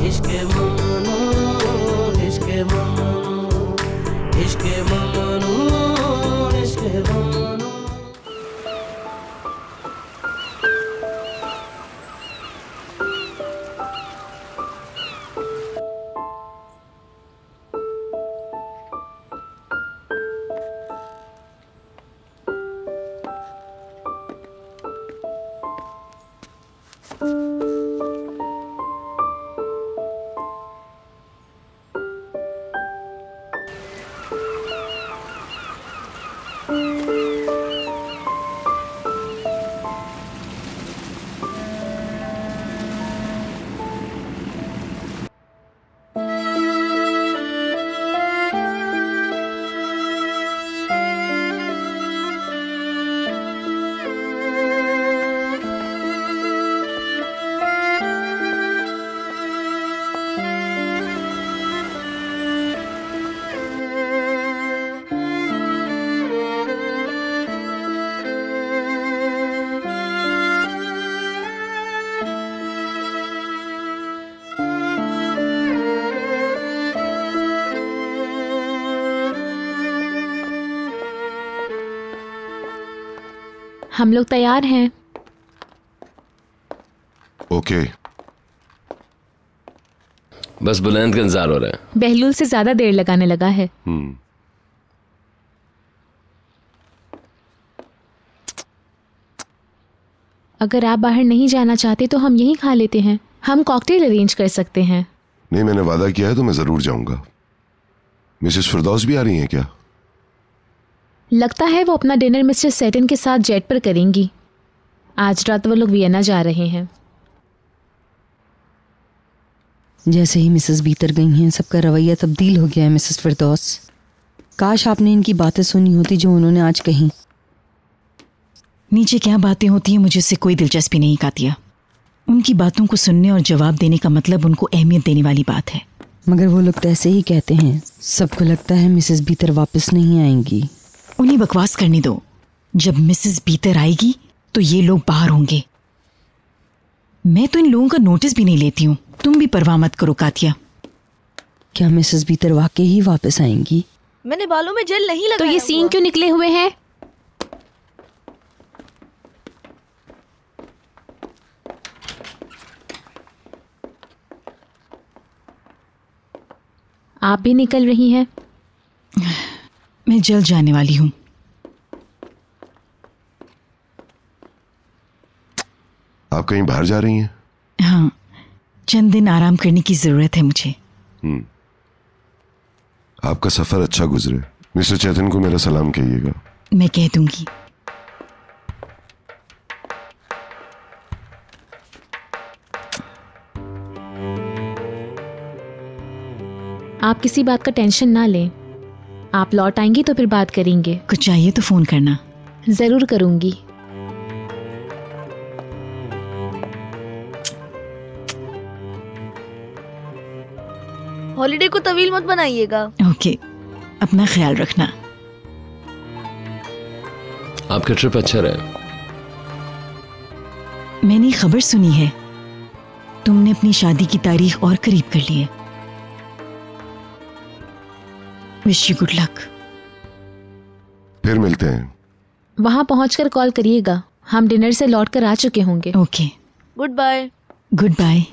इश्क ममनू, इश्क ममनू, इश्क ममनू, इश्क ममनू। हम लोग तैयार हैं। ओके। बस बुलंद का इंतजार हो रहा है। बहलूल से ज्यादा देर लगाने लगा है। अगर आप बाहर नहीं जाना चाहते तो हम यहीं खा लेते हैं। हम कॉकटेल अरेंज कर सकते हैं। नहीं, मैंने वादा किया है तो मैं जरूर जाऊंगा। मिसेस फिरदौस भी आ रही हैं क्या? लगता है वो अपना डिनर मिस्टर सेटन के साथ जेट पर करेंगी। आज रात वो लोग वियना जा रहे हैं। जैसे ही मिसेस बीतर गई हैं सबका रवैया तब्दील हो गया है मिसेस फिरदौस। काश आपने इनकी बातें सुनी होती जो उन्होंने आज कही। नीचे क्या बातें होती हैं मुझे उससे कोई दिलचस्पी नहीं कातिया। उनकी बातों को सुनने और जवाब देने का मतलब उनको अहमियत देने वाली बात है। मगर वो लोग तो ऐसे ही कहते हैं। सबको लगता है मिसेस बीतर वापस नहीं आएंगी। उन्हें बकवास करने दो। जब मिसेस बीतर आएगी तो ये लोग बाहर होंगे। मैं तो इन लोगों का नोटिस भी नहीं लेती हूँ। तुम भी परवाह मत करो कातिया। क्या मिसेस बीतर वाकई ही वापस आएंगी? मैंने बालों में जेल नहीं लगाया। तो ये सीन क्यों निकले हुए हैं? आप भी निकल रही हैं? मैं जल्द जाने वाली हूँ। आप कहीं बाहर जा रही हैं? हाँ, चंद दिन आराम करने की जरूरत है मुझे। आपका सफर अच्छा गुजरे। मिस्टर चेतन को मेरा सलाम कहिएगा। मैं कह दूंगी। आप किसी बात का टेंशन ना लें। आप लौट आएंगी तो फिर बात करेंगे। कुछ चाहिए तो फोन करना। जरूर करूंगी। हॉलिडे को तवील मत बनाइएगा। ओके, अपना ख्याल रखना। आपका ट्रिप अच्छा रहा। मैंने खबर सुनी है तुमने अपनी शादी की तारीख और करीब कर ली है। Wish you good luck. फिर मिलते हैं। वहां पहुंचकर कॉल करिएगा। हम डिनर से लौटकर आ चुके होंगे। Okay, goodbye. Goodbye.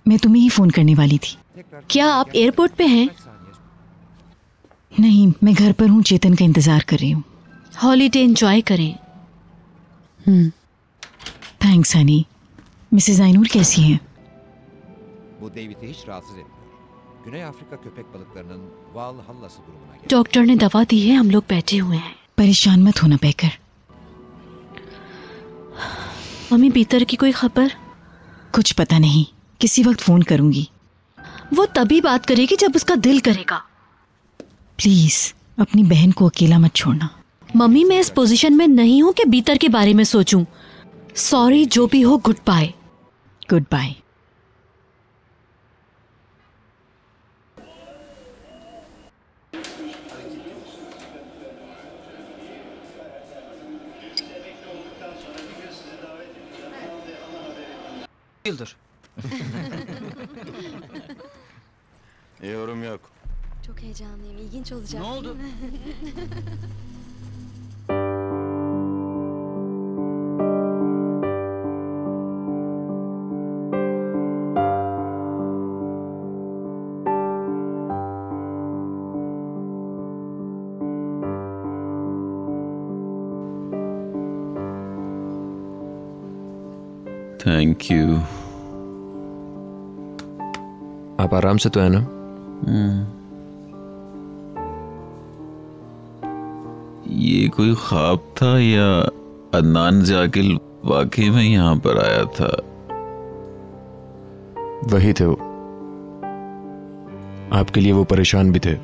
मैं तुम्हें ही फोन करने वाली थी। क्या आप एयरपोर्ट पे हैं? नहीं, मैं घर पर हूँ। चेतन का इंतजार कर रही हूँ। हॉलीडे एंजॉय करें। थैंक्स हनी। मिसेस आइनूर कैसी हैं? Bu David'i hiç rahatsız etmiyor. Güney Afrika köpek balıklarının Valhalla'sı grubuna geliyor. Doctor ने दवा दी है, हम लोग बैठे हुए हैं। परेशान मत होना बैकर। मम्मी बीतर की कोई खबर? कुछ पता नहीं, किसी वक्त फोन करूंगी। वो तभी बात करेगी जब उसका दिल करेगा। प्लीज अपनी बहन को अकेला मत छोड़ना। मम्मी मैं इस पोजीशन में नहीं हूं कि बीतर के बारे में सोचूं। सॉरी, जो भी हो, goodbye. Goodbye. Yıldır. Yorum yok. Çok heyecanlıyım. İlginç olacak. Ne oldu? Thank you. आप आराम से तो है ना? ये कोई ख्वाब था या अदनान जाकिल वाकई में यहाँ पर आया था? वही थे वो। आपके लिए वो परेशान भी थे।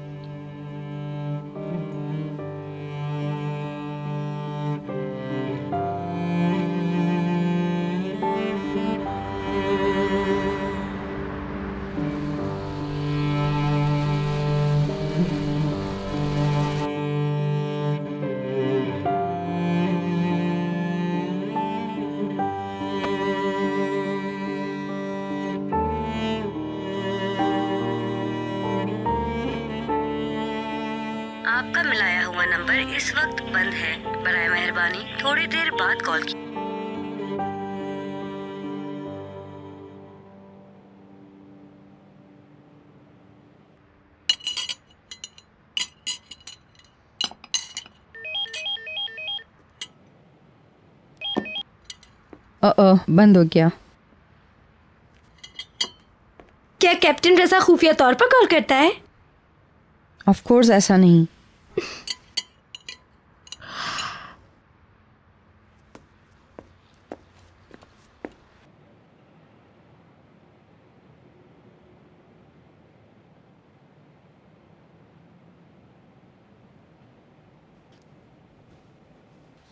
आपका मिलाया हुआ नंबर इस वक्त बंद है। बराए मेहरबानी थोड़ी देर बाद कॉल की। बंद हो गया। क्या कैप्टन रजा खुफिया तौर पर कॉल करता है? ऑफ कोर्स ऐसा नहीं।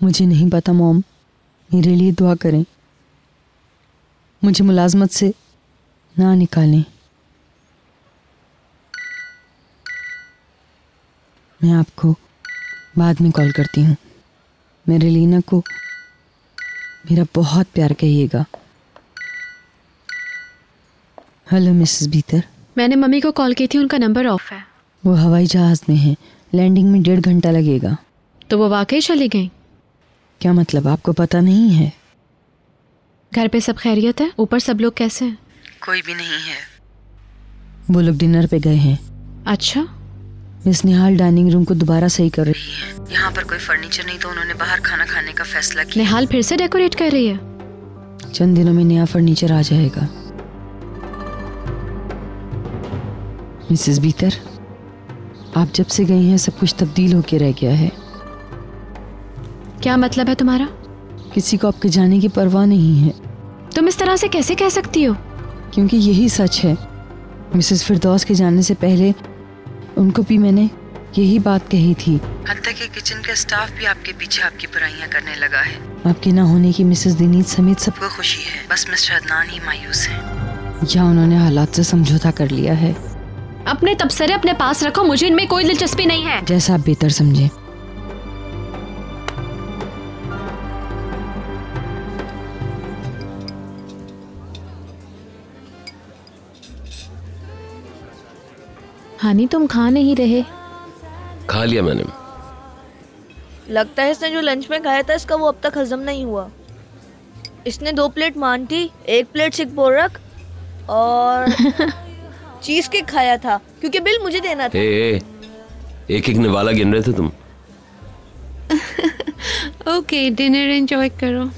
मुझे नहीं पता मॉम, मेरे लिए दुआ करें। मुझे मुलाजमत से ना निकालें। मैं आपको बाद में कॉल करती हूँ। मेरे लीना को मेरा बहुत प्यार कहिएगा। हेलो मिसेस बीतर। मैंने मम्मी को कॉल की थी, उनका नंबर ऑफ है। वो हवाई जहाज में है, लैंडिंग में 1.5 घंटा लगेगा। तो वो वाकई चली गई? क्या मतलब, आपको पता नहीं है? घर पे सब खैरियत है? ऊपर सब लोग कैसे हैं? कोई भी नहीं है, वो लोग डिनर पे गए हैं। अच्छा। मिस निहाल डाइनिंग रूम को दोबारा सही कर रही है। यहाँ पर कोई फर्नीचर नहीं तो उन्होंने बाहर खाना खाने का फैसला किया। निहाल फिर से डेकोरेट कर रही है? चंद दिनों में नया फर्नीचर आ जाएगा। मिसेस बीतर, आप जब से गई हैं सब कुछ तब्दील होके रह गया है। क्या मतलब है तुम्हारा? किसी को आपके जाने की परवाह नहीं है। तुम इस तरह से कैसे कह सकती हो? क्योंकि यही सच है। मिसेस फिरदौस के जाने से पहले उनको भी मैंने यही बात कही थी। हत्ता कि किचन का स्टाफ भी आपके पीछे आपकी बुराइयां करने लगा है। आपके ना होने की मिसेस दिनीत समेत सबको खुशी है, बस मिस्टर अदनान ही मायूस है। या उन्होंने हालात से समझौता कर लिया है। अपने तबसरे अपने पास रखो, मुझे इनमें कोई दिलचस्पी नहीं है। जैसा आप बेहतर समझे। हानी तुम खा नहीं रहे? खा लिया मैंने। लगता है इसने जो लंच में खाया था इसका वो अब तक हजम नहीं हुआ। इसने 2 प्लेट मांटी, 1 प्लेट सिकपोरक और चीज केक खाया था क्योंकि बिल मुझे देना था। एक निवाला गिन रहे थे तुम। ओके, डिनर एंजॉय करो।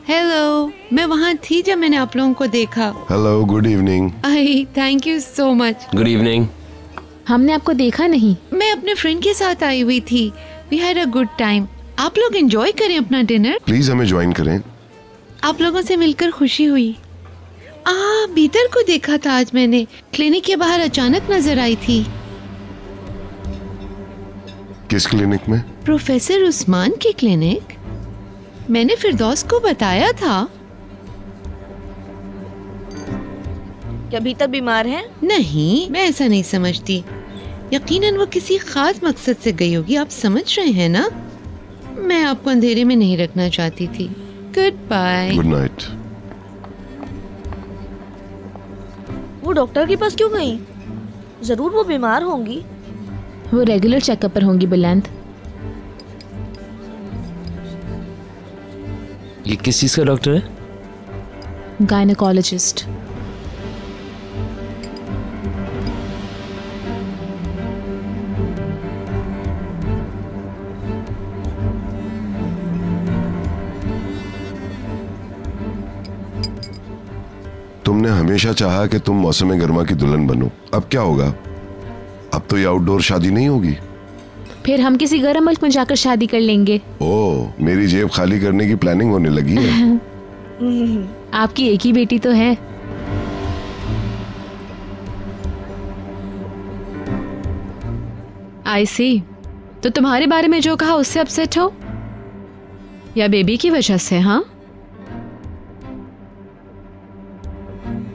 हेलो, मैं वहाँ थी जब मैंने आप लोगों को देखा। Hello, good evening. I thank you so much. Good evening. हमने आपको देखा नहीं। मैं अपने फ्रेंड के साथ आई हुई थी। We had a good time. आप लोग एंजॉय करें अपना डिनर। प्लीज हमें ज्वाइन करें। आप लोगों से मिलकर खुशी हुई। बीतर को देखा था आज मैंने, क्लिनिक के बाहर अचानक नजर आई थी। किस क्लिनिक में? प्रोफेसर उस्मान की क्लिनिक। मैंने फिरदौस को बताया था। क्या भीतर बीमार हैं? नहीं, मैं ऐसा नहीं समझती। यकीनन वो किसी खास मकसद से गई होगी, आप समझ रहे हैं ना। मैं आपको अंधेरे में नहीं रखना चाहती थी। Goodbye. Good night. वो डॉक्टर के पास क्यों गई? जरूर वो बीमार होंगी। वो रेगुलर चेकअप पर होंगी बुलंद। ये किस चीज का डॉक्टर है? गायनेकोलॉजिस्ट। तुमने हमेशा चाहा कि तुम मौसम गर्मा की दुल्हन बनो। अब क्या होगा? अब तो ये आउटडोर शादी नहीं होगी। फिर हम किसी गर्म मुल्क में जाकर शादी कर लेंगे। ओह, मेरी जेब खाली करने की प्लानिंग होने लगी है। आपकी एक ही बेटी तो है। आई सी। तो तुम्हारे बारे में जो कहा उससे अपसेट हो, या बेबी की वजह से? हाँ,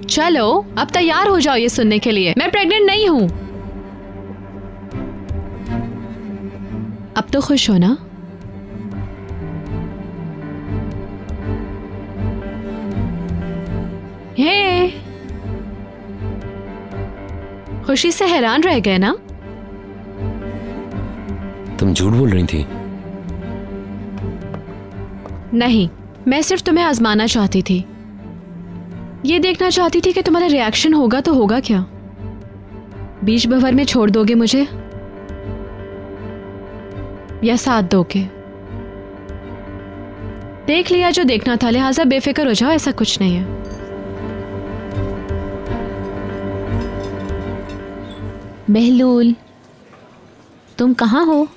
चलो अब तैयार हो जाओ ये सुनने के लिए, मैं प्रेग्नेंट नहीं हूं। अब तो खुश हो ना? हे, खुशी से हैरान रह गए ना? तुम झूठ बोल रही थी। नहीं, मैं सिर्फ तुम्हें आजमाना चाहती थी। ये देखना चाहती थी कि तुम्हारा रिएक्शन होगा तो होगा क्या। बीच भंवर में छोड़ दोगे मुझे या साथ दोगे? देख लिया जो देखना था, लिहाजा बेफिक्र हो जाओ, ऐसा कुछ नहीं है। बहलूल, तुम कहाँ हो?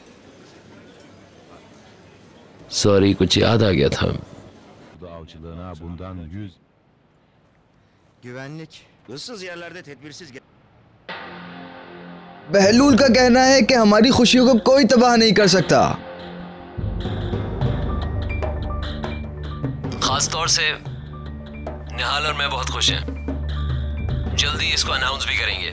सॉरी, कुछ याद आ गया था। Güvenlik. Issız yerlerde tedbirsiz. बहलूल का कहना है कि हमारी खुशियों को कोई तबाह नहीं कर सकता। खास तौर से निहाल और मैं बहुत खुश हैं। जल्दी इसको अनाउंस भी करेंगे।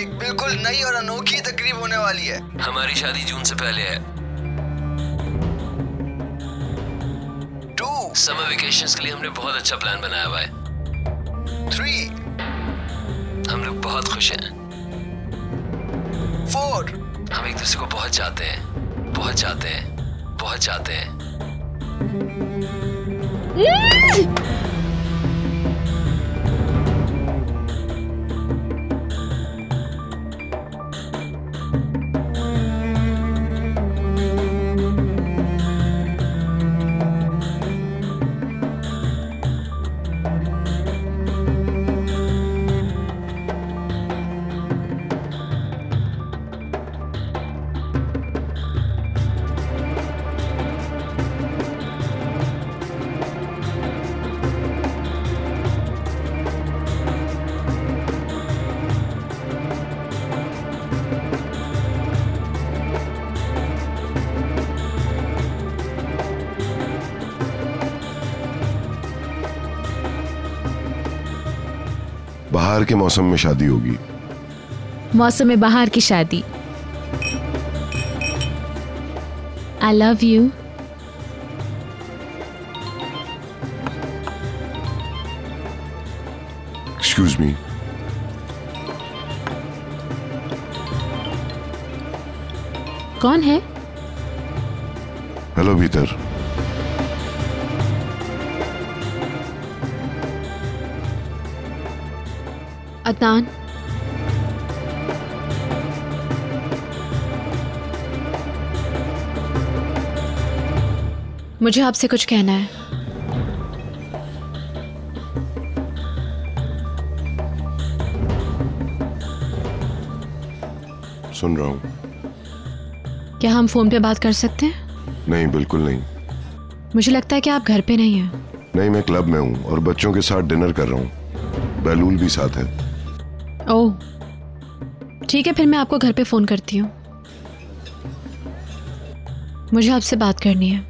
एक बिल्कुल नई और अनोखी तकरीब होने वाली है। हमारी शादी जून से पहले है। 2 समर वेकेशंस के लिए हमने बहुत अच्छा प्लान बनाया हुआ है। 3 हम लोग बहुत खुश हैं। 4 हम एक दूसरे को बहुत चाहते हैं, बहुत चाहते हैं, बहुत चाहते हैं। बाहर के मौसम में शादी होगी। मौसम में बाहर की शादी। I love you. Excuse me. कौन है? हेलो भीतर। अदनान। मुझे आपसे कुछ कहना है। सुन रहा हूँ। क्या हम फोन पे बात कर सकते हैं? नहीं, बिल्कुल नहीं। मुझे लगता है कि आप घर पे नहीं हैं। नहीं, मैं क्लब में हूँ और बच्चों के साथ डिनर कर रहा हूँ। बहलूल भी साथ है। ओह, ठीक है, फिर मैं आपको घर पे फोन करती हूँ। मुझे आपसे बात करनी है।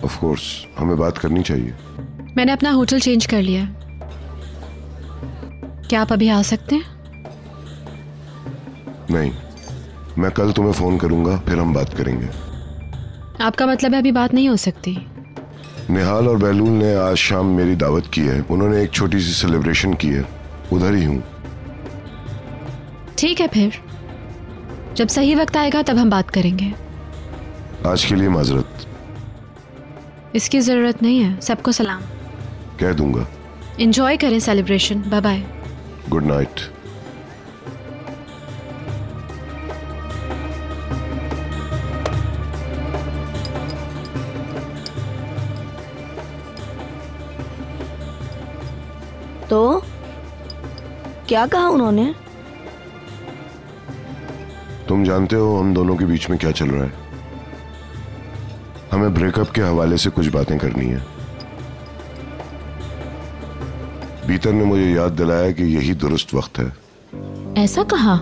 ऑफ कोर्स, हमें बात करनी चाहिए। मैंने अपना होटल चेंज कर लिया है। क्या आप अभी आ सकते हैं? नहीं, मैं कल तुम्हें फोन करूंगा, फिर हम बात करेंगे। आपका मतलब है अभी बात नहीं हो सकती? निहाल और बहलूल ने आज शाम मेरी दावत की है। उन्होंने एक छोटी सी सेलिब्रेशन की है, उधर ही हूँ। ठीक है, फिर जब सही वक्त आएगा तब हम बात करेंगे। आज के लिए माजरत। इसकी जरूरत नहीं है। सबको सलाम कह दूंगा। एंजॉय करें celebration. Bye bye. Good night. तो क्या कहा उन्होंने? तुम जानते हो हम दोनों के बीच में क्या चल रहा है। हमें ब्रेकअप के हवाले से कुछ बातें करनी है। बीतर ने मुझे याद दिलाया कि यही दुरुस्त वक्त है। ऐसा कहा?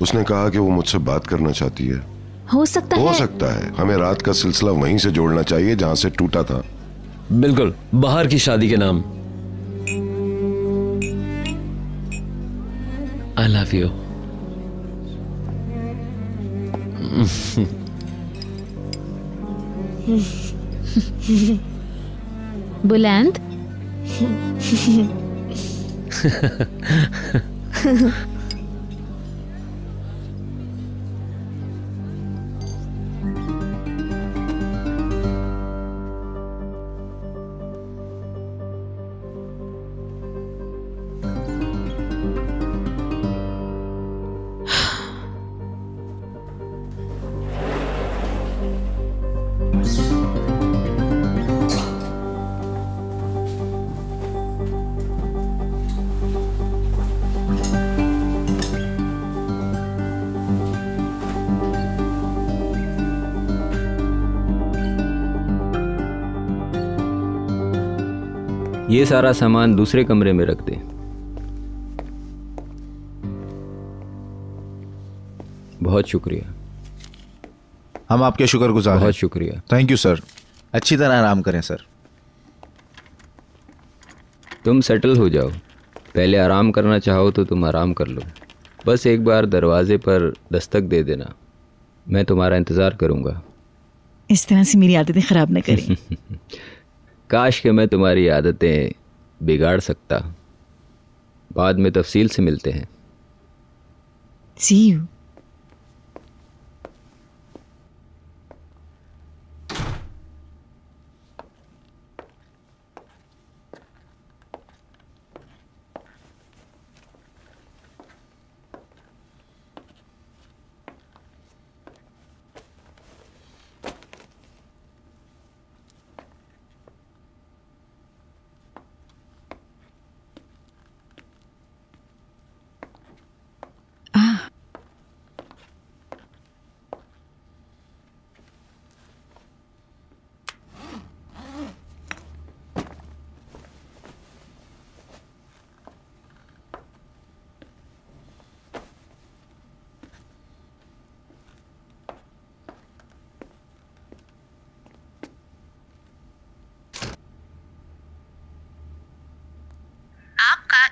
उसने कहा कि वो मुझसे बात करना चाहती है। हो सकता है हमें रात का सिलसिला वहीं से जोड़ना चाहिए जहां से टूटा था। बिल्कुल, बाहर की शादी के नाम। I love you. बुलंद। ये सारा सामान दूसरे कमरे में रख दे। बहुत शुक्रिया। हम आपके शुक्रगुजार हैं। बहुत शुक्रिया। Thank you sir. अच्छी तरह आराम करें सर। तुम सेटल हो जाओ। पहले आराम करना चाहो तो तुम आराम कर लो। बस एक बार दरवाजे पर दस्तक दे देना, मैं तुम्हारा इंतज़ार करूँगा। इस तरह से मेरी आदतें ख़राब न करें। काश कि मैं तुम्हारी आदतें बिगाड़ सकता। बाद में तफसील से मिलते हैं। See you.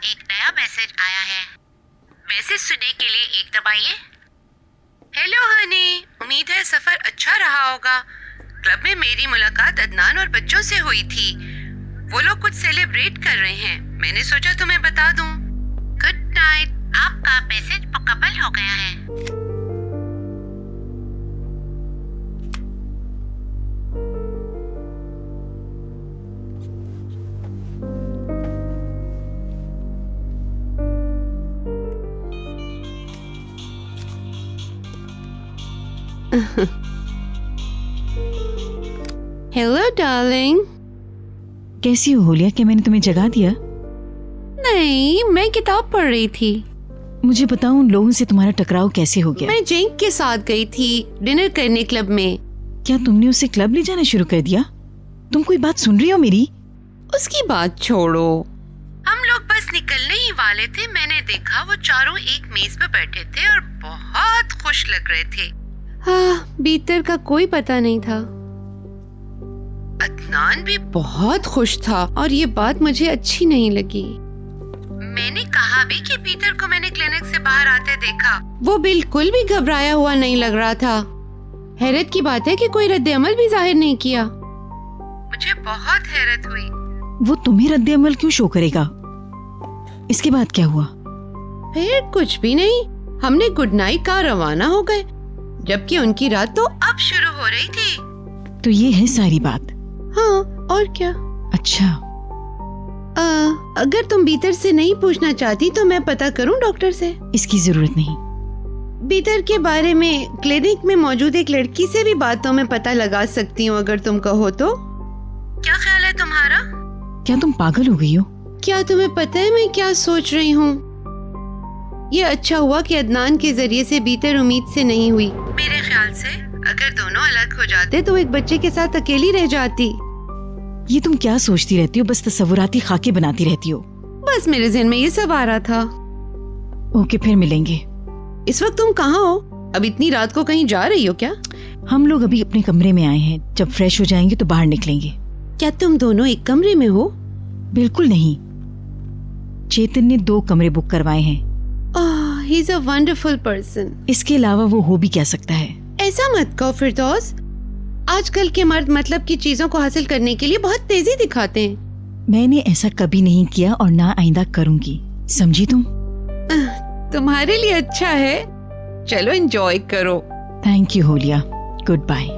एक नया मैसेज आया है। मैसेज सुनने के लिए एक दबाइए। हेलो हनी, उम्मीद है सफर अच्छा रहा होगा। क्लब में मेरी मुलाकात अदनान और बच्चों से हुई थी। वो लोग कुछ सेलिब्रेट कर रहे हैं, मैंने सोचा तुम्हें बता दूं। Good night. आपका मैसेज मुकम्मल हो गया है। Hello darling. कैसी हो होलिया? क्या मैंने तुम्हें जगा दिया? नहीं, मैं किताब पढ़ रही थी। मुझे बताओ उन लोगों से तुम्हारा टकराव कैसे हो गया? मैं जेंक के साथ गई थी डिनर करने क्लब में। क्या तुमने उसे क्लब ले जाना शुरू कर दिया? तुम कोई बात सुन रही हो मेरी? उसकी बात छोड़ो, हम लोग बस निकलने ही वाले थे। मैंने देखा वो चारों एक मेज पर बैठे थे और बहुत खुश लग रहे थे। हाँ, भीतर का कोई पता नहीं था। अदनान भी बहुत खुश था और ये बात मुझे अच्छी नहीं लगी। मैंने कहा भी कि पीटर को मैंने क्लिनिक से बाहर आते देखा। वो बिल्कुल भी घबराया हुआ नहीं लग रहा था। हैरत की बात है कि कोई रद्द अमल भी जाहिर नहीं किया। मुझे बहुत हैरत हुई। वो तुम्हें रद्द अमल क्यों शो करेगा? इसके बाद क्या हुआ? फिर कुछ भी नहीं, हमने गुड नाइट कहा रवाना हो गए, जबकि उनकी रात तो अब शुरू हो रही थी। तो ये है सारी बात? हाँ, और क्या। अच्छा, अगर तुम बीतर से नहीं पूछना चाहती तो मैं पता करूं डॉक्टर से। इसकी जरूरत नहीं। बीतर के बारे में क्लिनिक में मौजूद एक लड़की से भी बातों में पता लगा सकती हूँ अगर तुम कहो तो। क्या ख्याल है तुम्हारा? क्या तुम पागल हो गई हो? क्या तुम्हें पता है मैं क्या सोच रही हूँ? ये अच्छा हुआ कि अदनान के जरिए से बीतर उम्मीद से नहीं हुई। मेरे ख्याल से अगर दोनों अलग हो जाते तो एक बच्चे के साथ अकेली रह जाती। ये तुम क्या सोचती रहती हो? बस तस्वुराती खाके बनाती रहती हो। बस मेरे ज़हन में ये सब आ रहा था। ओके, फिर मिलेंगे। इस वक्त तुम कहाँ हो? अब इतनी रात को कहीं जा रही हो क्या? हम लोग अभी अपने कमरे में आए हैं, जब फ्रेश हो जाएंगे तो बाहर निकलेंगे। क्या तुम दोनों एक कमरे में हो? बिल्कुल नहीं, चेतन ने 2 कमरे बुक करवाए हैं। He is a wonderful person. इसके अलावा वो हो भी क्या सकता है? ऐसा मत कहो फिरदौस। आजकल के मर्द मतलब की चीजों को हासिल करने के लिए बहुत तेजी दिखाते हैं। मैंने ऐसा कभी नहीं किया और ना आइंदा करूंगी, समझी तुम? तुम्हारे लिए अच्छा है। चलो एंजॉय करो। थैंक यू होलिया, गुड बाय।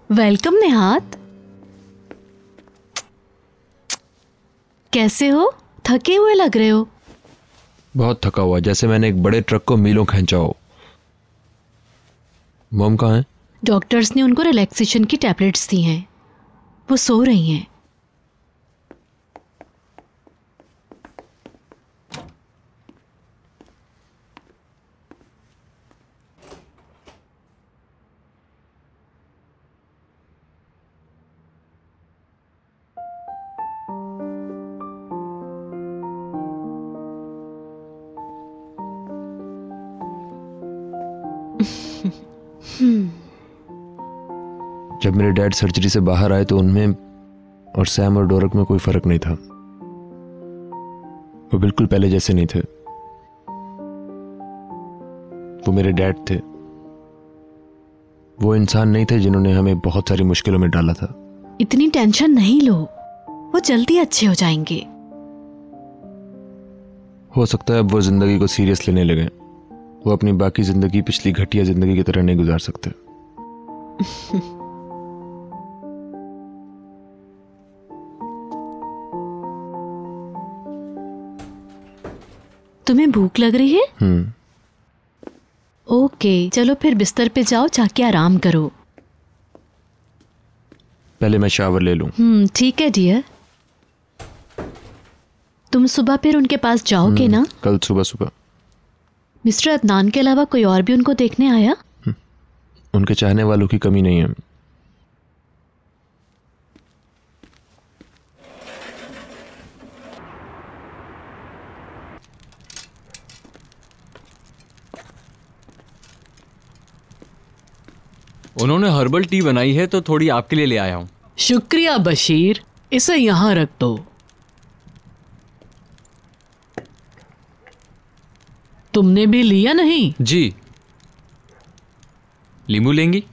वेलकम निहात। कैसे हो? थके हुए लग रहे हो। बहुत थका हुआ, जैसे मैंने एक बड़े ट्रक को मीलों खींचा हो। मॉम कहाँ है? डॉक्टर्स ने उनको रिलैक्सेशन की टैबलेट्स दी हैं, वो सो रही हैं। जब मेरे डैड सर्जरी से बाहर आए तो उनमें और सैम और डोरक में कोई फर्क नहीं था। वो बिल्कुल पहले जैसे नहीं थे। वो मेरे डैड थे। वो इंसान नहीं थे जिन्होंने हमें बहुत सारी मुश्किलों में डाला था। इतनी टेंशन नहीं लो, वो जल्दी अच्छे हो जाएंगे। हो सकता है अब वो जिंदगी को सीरियस लेने लगे। वो अपनी बाकी जिंदगी पिछली घटिया जिंदगी की तरह नहीं गुजार सकते। तुम्हें भूख लग रही है? ओके, चलो फिर बिस्तर पे जाओ, जाके आराम करो। पहले मैं शावर ले लूं। ठीक है डियर। तुम सुबह फिर उनके पास जाओगे ना? कल सुबह सुबह। मिस्टर अदनान के अलावा कोई और भी उनको देखने आया? उनके चाहने वालों की कमी नहीं है। उन्होंने हर्बल टी बनाई है तो थोड़ी आपके लिए ले आया हूं। शुक्रिया बशीर, इसे यहां रख दो। तुमने भी लिया नहीं? जी। लींबू लेंगी?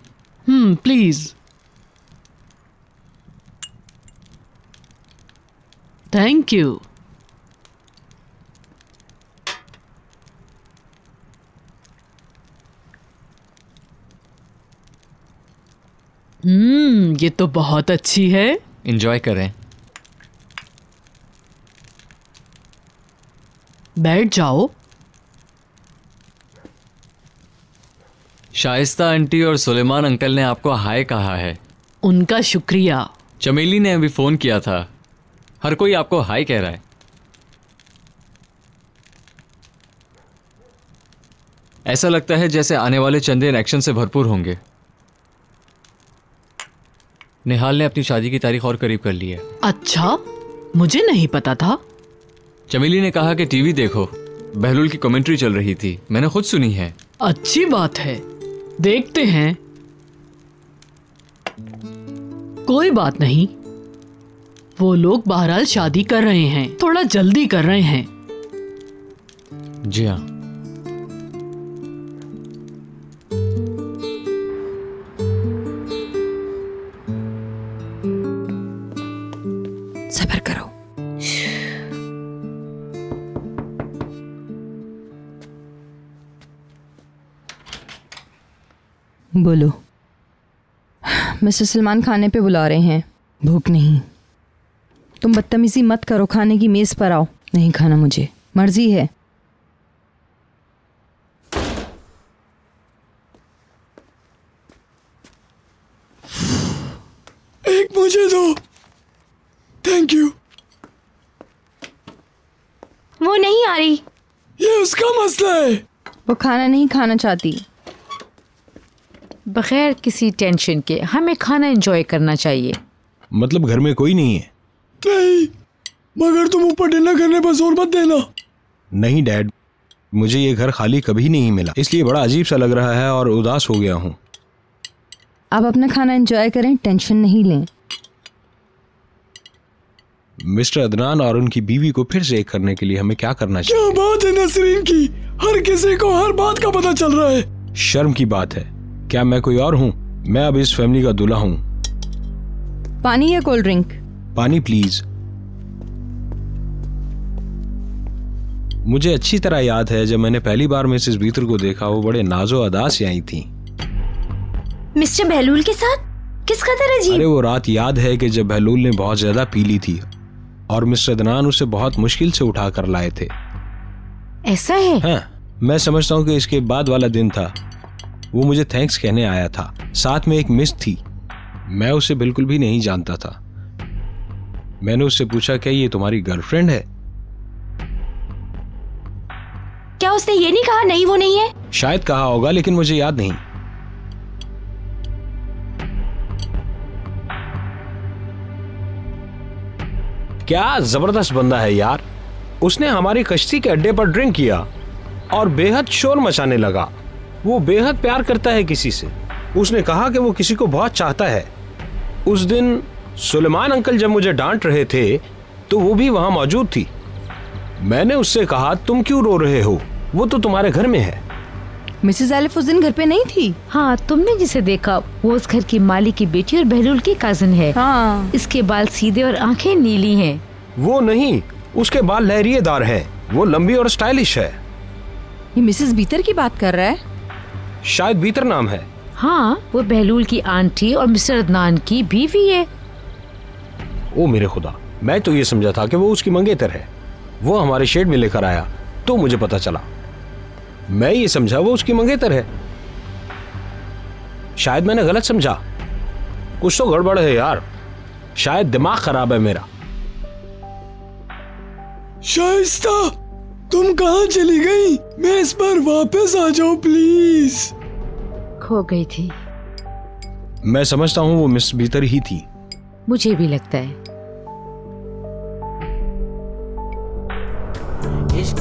प्लीज। Thank you. ये तो बहुत अच्छी है। एंजॉय करें। बैठ जाओ। शाइस्ता आंटी और सुलेमान अंकल ने आपको हाय कहा है। उनका शुक्रिया। चमेली ने अभी फोन किया था, हर कोई आपको हाय कह रहा है। ऐसा लगता है जैसे आने वाले चंद दिन एक्शन से भरपूर होंगे। निहाल ने अपनी शादी की तारीख और करीब कर ली है। अच्छा, मुझे नहीं पता था। चमेली ने कहा कि टीवी देखो, बहलूल की कमेंट्री चल रही थी, मैंने खुद सुनी है। अच्छी बात है, देखते हैं। कोई बात नहीं, वो लोग बहरहाल शादी कर रहे हैं, थोड़ा जल्दी कर रहे हैं। जी हाँ। सब्र करो। बोलो। मिस्टर सलमान खाने पे बुला रहे हैं। भूख नहीं। तुम बदतमीजी मत करो, खाने की मेज पर आओ। नहीं खाना मुझे, मर्जी है। एक मुझे दो। Thank you. वो नहीं आ रही। ये उसका मसला है। वो खाना नहीं खाना चाहती। बगैर किसी टेंशन के हमें खाना एंजॉय करना चाहिए। मतलब घर में कोई नहीं है? नहीं, मगर तुम ऊपर डिनर करने पर जोर मत देना। नहीं डैड, मुझे ये घर खाली कभी नहीं मिला, इसलिए बड़ा अजीब सा लग रहा है और उदास हो गया हूँ। आप अपना खाना एंजॉय करें, टेंशन नहीं लें। मिस्टर अदनान और उनकी बीवी को फिर से एक करने के लिए हमें क्या करना चाहिए? क्या बात है नसरीन की, हर किसी को हर बात का पता चल रहा है। शर्म की बात है, क्या मैं कोई और हूँ? मैं अब इस फैमिली का दूल्हा हूँ। पानी या कोल्ड ड्रिंक? पानी प्लीज। मुझे अच्छी तरह याद है जब मैंने पहली बार मिसेस बीतर को देखा, वो बड़े नाजो अदा से आई थी। मिस्टर बहलूल के साथ? किस कदर अजीब। अरे वो रात याद है कि जब बहलूल ने बहुत ज्यादा पी ली थी और मिस्टर अदनान उसे बहुत मुश्किल से उठा कर लाए थे। ऐसा है? हाँ, मैं समझता हूँ कि इसके बाद वाला दिन था। वो मुझे थैंक्स कहने आया था, साथ में एक मिस थी। मैं उसे बिल्कुल भी नहीं जानता था। मैंने उससे पूछा, क्या ये तुम्हारी गर्लफ्रेंड है? क्या उसने ये नहीं कहा? नहीं, वो नहीं है। शायद कहा होगा, लेकिन मुझे याद नहीं। क्या जबरदस्त बंदा है यार। उसने हमारी कश्ती के अड्डे पर ड्रिंक किया और बेहद शोर मचाने लगा। वो बेहद प्यार करता है किसी से। उसने कहा कि वो किसी को बहुत चाहता है। उस दिन सुलेमान अंकल जब मुझे डांट रहे थे तो वो भी वहां मौजूद थी। मैंने उससे कहा, तुम क्यों रो रहे हो, वो तो तुम्हारे घर में है। मिसेस एलिफ उस दिन घर पे नहीं थी। हाँ, तुमने जिसे देखा वो उस घर की मालिक की बेटी और बहलूल की कजिन है। हाँ। इसके बाल सीधे और आंखें नीली हैं। वो नहीं, उसके बाल लहरिएदार हैं। वो लंबी और स्टाइलिश है। ये मिसेस बीतर की बात कर रहा है? शायद बीतर नाम है। हाँ, वो बहलूल की आंटी और मिस्टर अदनान की बीवी है। ओ मेरे खुदा, मैं तो ये समझा था कि वो उसकी मंगेतर है। वो हमारे शेड में लेकर आया तो मुझे पता चला। मैं ये समझा वो उसकी मंगेतर है। शायद मैंने गलत समझा। कुछ तो गड़बड़ है यार, शायद दिमाग खराब है मेरा। शाइस्ता, तुम कहाँ चली गई? मैं इस बार वापस आ जाओ प्लीज। खो गई थी। मैं समझता हूँ वो मिस भीतर ही थी। मुझे भी लगता है। इश्क